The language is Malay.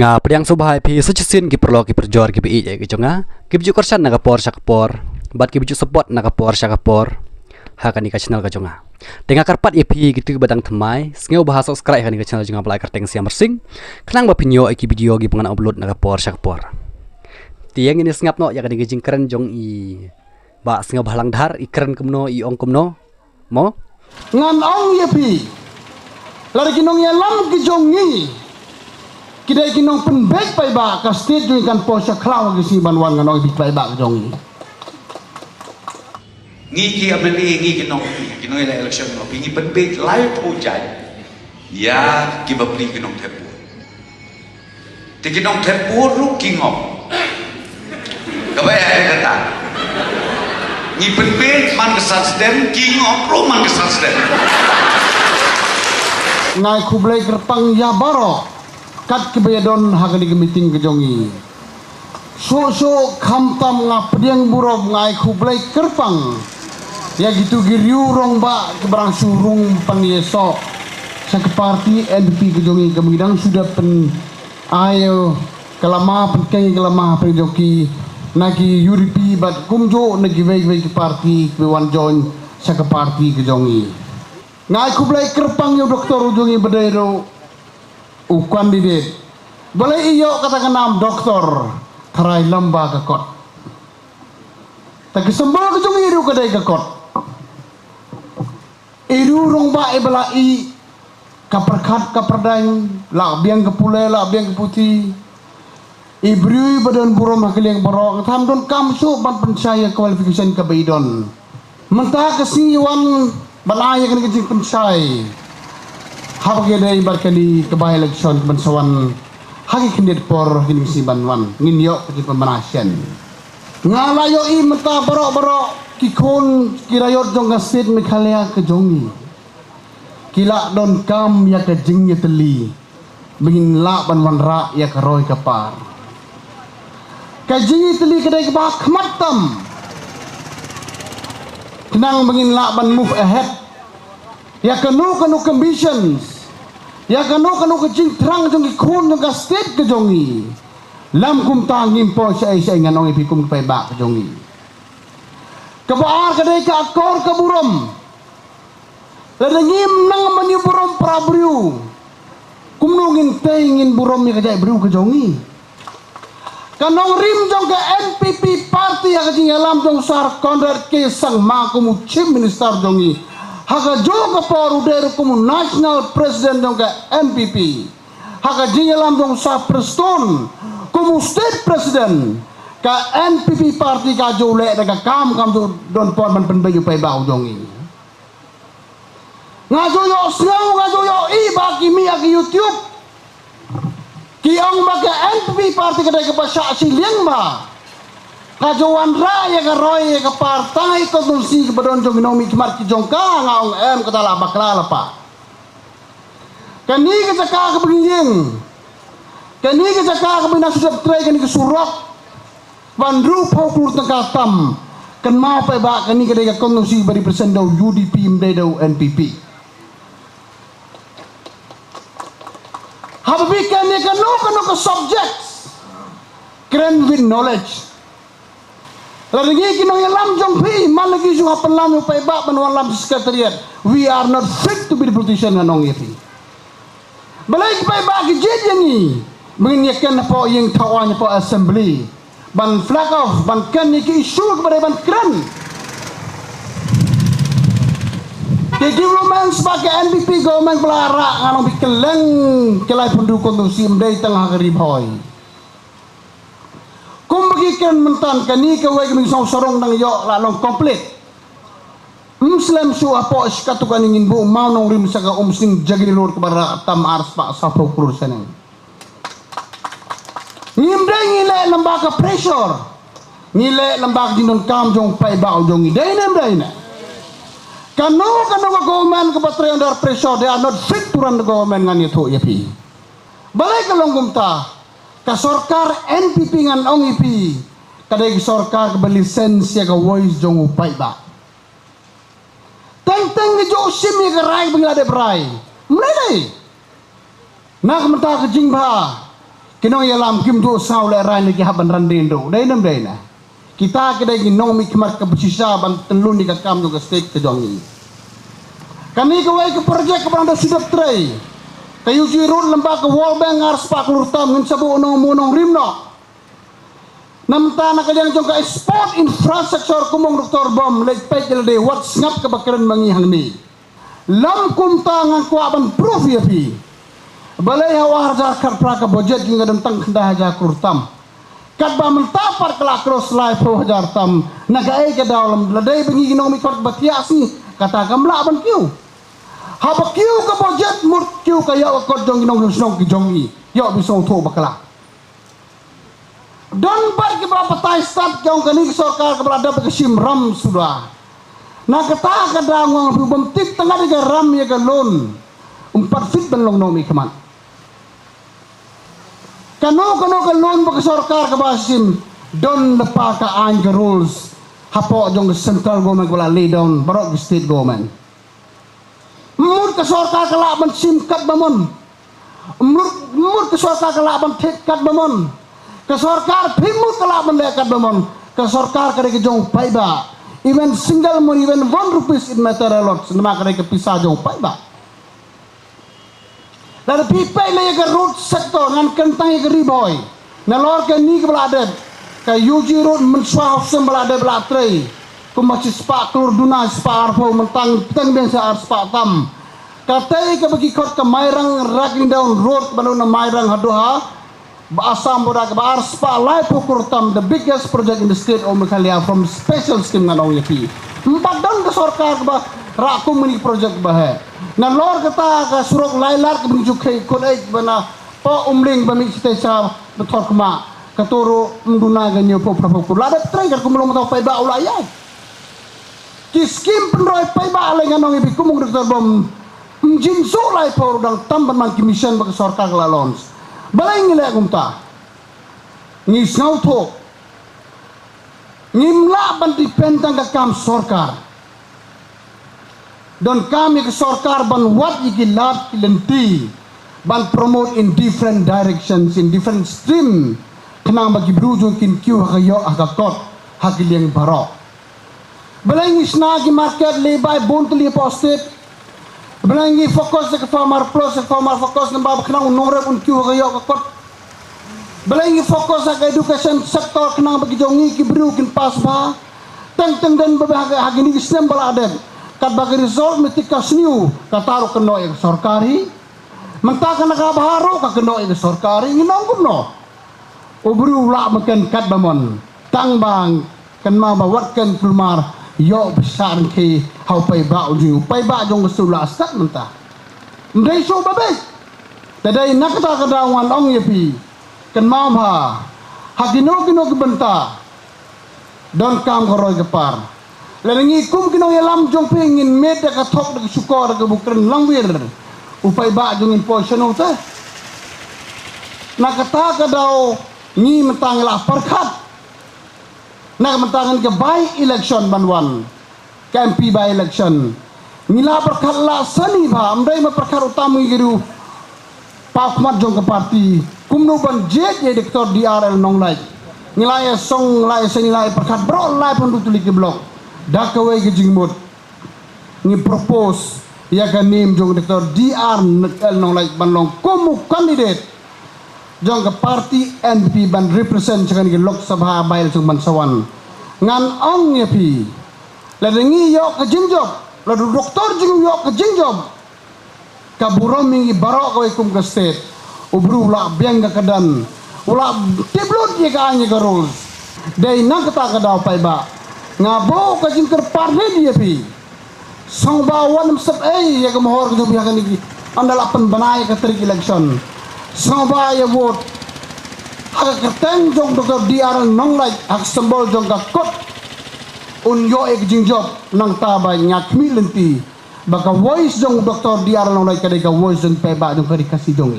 nga priang subhai phi suchisin ki perlo ki perjor ki bi ki chunga ki biju korsan naga por sakpor bat ki biju support naga por sakpor ha kan ka channel ka chunga tengah karpat ip gitu badang thmai sngeu bahasa subscribe kan ka channel junga plai karteng siam mersing khnang ba pinyo ki video gi pengan upload naga por sakpor tiang ini sengap no ya kan jing keren jong i ba sngeu bhalang dhar i keren kumno i ong kumno mo ngan ong yepi lari kinong yalam ki jongi kidai kinong penbek pai ba ka state jong kan posya klaw gi si banwan ngan ong bik pai ba jongi nghi ki ameni nghi kinong election no pingi penbek lai pujai ya ki bapri kinong thepu te kinong thepu ru kingok kabaya kata nghi penbek man kesat stem kingok ru man kesat stem ngai kublai kerpang ya baro kat kebayadon hagani meeting kejongi so khamtam ngapdiang burob ngai kublai kerpang ya gitu giriu rong ba kebarang surung pangyeso sa parti NP kejongi kemidang sudah pen ayo kelama penkai kelama penjoki nagi yuripi bat kumjo nagi wei parti kewan join sa parti kejongi ngai kublai kerpang yo doktor ujungi bedero ukan didit boleh iyo katakan nam doktor tarai lamba kekot tak sembol kejungi iru kedai kekot iru rong ba ebala i kaperkat kaperdang la biang kepule la biang keputi ibri badan burom hakiliang borok tham don kamsu ban pensaya qualification kebaidon mentah kesiwan balaya kan kecil pensai habage dai barkali kebai election bensawan hagi kindet por kini si banwan nginyo kecil pemanasian ngalayo i menta borok kikon kirayot jong gasit mikhalia ke jongi kila don kam ya ke jingnya teli bingin la banwan ra ya ke roy kapar ke jingi teli kedai ke bah khmatam kenang bangin lakban move ahead ya kanu conditions ya kanu kejing terang jong ikun jong state ke jongi lam kum tang impo sai ngan ong ipikum pai ba ke jongi kebaar kedai ke akor ke burom ladengim nang mani burom prabriu kumnungin tengin burom ni kejai bru ke jongi kanong rim jong ke NPP parti yang kejing alam jong sar Konrad ke sang ma kumu chief minister jongi haga jo ke poru deru kumu national president jong ke NPP haga jing alam jong sar preston kumu state president ke NPP parti ka jo le daga kam jo don por ban penbayu pai bau jongi ngajo yo snau ngajo yo i bagi mi agi YouTube kiang baga NPP parti kedai ke pasya si liang ma kajuan raya ke roy ke partai konstitusi ke bedon jong inomi kemar ki jong ka ngaung em kata la bakla pa kani ke caka ke beging kani ke caka ke bina sudah tray kani ke surok bandru pokur tengkatam kan mau pe ba kani kedai ke konstitusi bari presendo UDP mdedo NPP habikan ni kanu ke subjects keren with knowledge lagi kinong yalam jong pi man lagi ju hapan lam pai ba ban lam secretariat we are not fit to be the politician nganong yepi balai pai ba ki jengi menginyakan po yang tawanya po assembly ban flag off ban kan ni ki isu kepada ban keren development sebagai NPP government pelara nganong bikeleng kelai pendukung tu si mdai tengah geriboy kum bagikan mentan kani ke wei kami sorong nang yo lalong komplit muslim su apo skatukan ingin bu mau nong rim saka sing jagri lor kepada tam ars pak sapro kurusan ngimdai ngile lembaga pressure ngile lembaga jinon kam jong pai ba jong idai nem Kanu ke government ke patrion dar pressure they are not fit to run the government ngan itu yapi. Balai ke longgum ta ka sorkar NPP ngan ong ipi kadai sorkar ke berlisensi ke voice jong upai ba. Teng ke jo sim ke rai bengla de brai. Mulai nak mentah ke jing ba Kinong yalam kim do saw le rai le ki haban randin do. Dai nam dai na. Kita kedai ginong mi kemar ke bersisa ban telun di kakam do ke state ke jongi. Kami ke wai ke projek ke beranda sidap tray. Kayu jirut lembak ke World Bank ars pak lurtam ngin sabu onong monong rimno. Nam tanah kalian jong ka export infrastructure kumong Dr. Bom lek pay de wat ngap ke bakaran mangi hang ni. Lam kum tangan ku aban proof ya pi. Balai hawa harja kar praka budget hingga tentang kendah haja kurtam. Kat ba mentapar kelak cross life ho hajar tam nagai ke dalam ladai bengi ginong mi kot batiasi kata gamla ban kiu. Haba kiu ke budget mur kiu kaya kot jong ginong snong ki jongi. Yo bisong tho bakala. Don bar ke berapa tai start jong kani sarkar ke berada ke simram sudah. Na kata kada ngong bum tip tengah diga ram ya ke loan. 4 feet ban long nomi kaman. Kano ke loan bagi sarkar ke basim don lepa ka an ke rules hapo jong central government wala lay down barok state government. Mur ke sarkar ke laban sim kat bamon. Mur ke sarkar ke laban tek kat bamon. Ke sarkar pimut ke laban lekat bamon. Ke sarkar ke jong paiba. Even single mo even 1 rupees in material lots nama ke pisah jong paiba. Lalu pipai le ke road sector ngan kentang ke riboy. Nalor ke ni ke belade. Ke UG road menswa hofsem belade belatrai. Ku masih spak kelur duna spak arfo mentang teng biasa spak tam. Katai ke bagi kot ke Mairang Racking Down Road banu na Mairang hadoha. Asam bodak bar spa life kurtam the biggest project in the state of Meghalaya from special scheme nganong yapi. 4 dan ke sarkar ba rakum mini project bah. Nan lor kata ke surok lailar ke menuju ke kodai bana po umling bami stesa betor kema katoro mduna ganyo po prapokur ladat trai kar kumulong taw pay ba ulayay. Ki scheme penroy pay ba alay nganong ibi kumung Dr. Bom mjinso lay po dang tamban man commission bagi sarkar lalons. Balai ngilai kumta ngisau to ngimla ban dipentang ke kam sarkar don kami ke sarkar ban wat igilat kilenti ban promote in different directions in different stream kenang bagi berujung kin kiu hakayo hakakot hakiliang barok balai ngisna gi market lebay bontli posted Belangi fokus ke farmer plus ke farmer fokus nambah kenang nongre pun kiu kayo kakot. Belangi fokus ke education sektor kenang bagi jongi ki bru kin pas ba. Teng dan bebahagia hagini sistem baladen. Kat bagi result metika sniu kataru keno ek sarkari. Mentaka nak baharu ka keno ek sarkari nginong kumno. Ubru la makan kat bamon. Tang bang kan ma bawat kan kulmar. Yo besar ke hau pai ba uju pai ba jong sula sat mentah ndai so babe tadai nakata kadawan ong yepi kan mam ha hagino kino ke benta don kam goroy kepar lengi kum kino yalam jong pengin meta ka thok de sukor ke bukren langwir upai ba jong in position uta nakata kadao ni mentang la perkhat nak mentangan ke by election banwan ke MP by election ngila perkala sani ba amdai ma perkara utama giru pakmat jong ke parti kumno ban jet ye Dr. DRL nonglai ngila ya song lai sani lai perkat bro lai pun tutuli ke blok dakawe ke jingmut ni propose ya ka name jong Dr. DRL nonglai banlong kumu candidate jong ke parti NP ban represent jangan ke Lok Sabha bail jong bansawan ngan ong yepi ladengi yo ke jingjob ladu doktor jing yo ke jingjob kaburom mingi barok ko ikum ke state ubru la biang ke kedan ula tiblot ye ka anya ke rules dai na kata ka daw pai ba ngabo ka jingker parle dia pi song bawan sep ya ke mohor ke biha kan iki andala pen banai ke trik election song ba ya vote hak keteng jong Dr. DRL nonglai hak sembol jong ka kot unyo ek jingjob nang tabay nyakmi lenti baka voice jong Dr. DRL nonglai kadai ka voice jong peba jong kadai kasi jong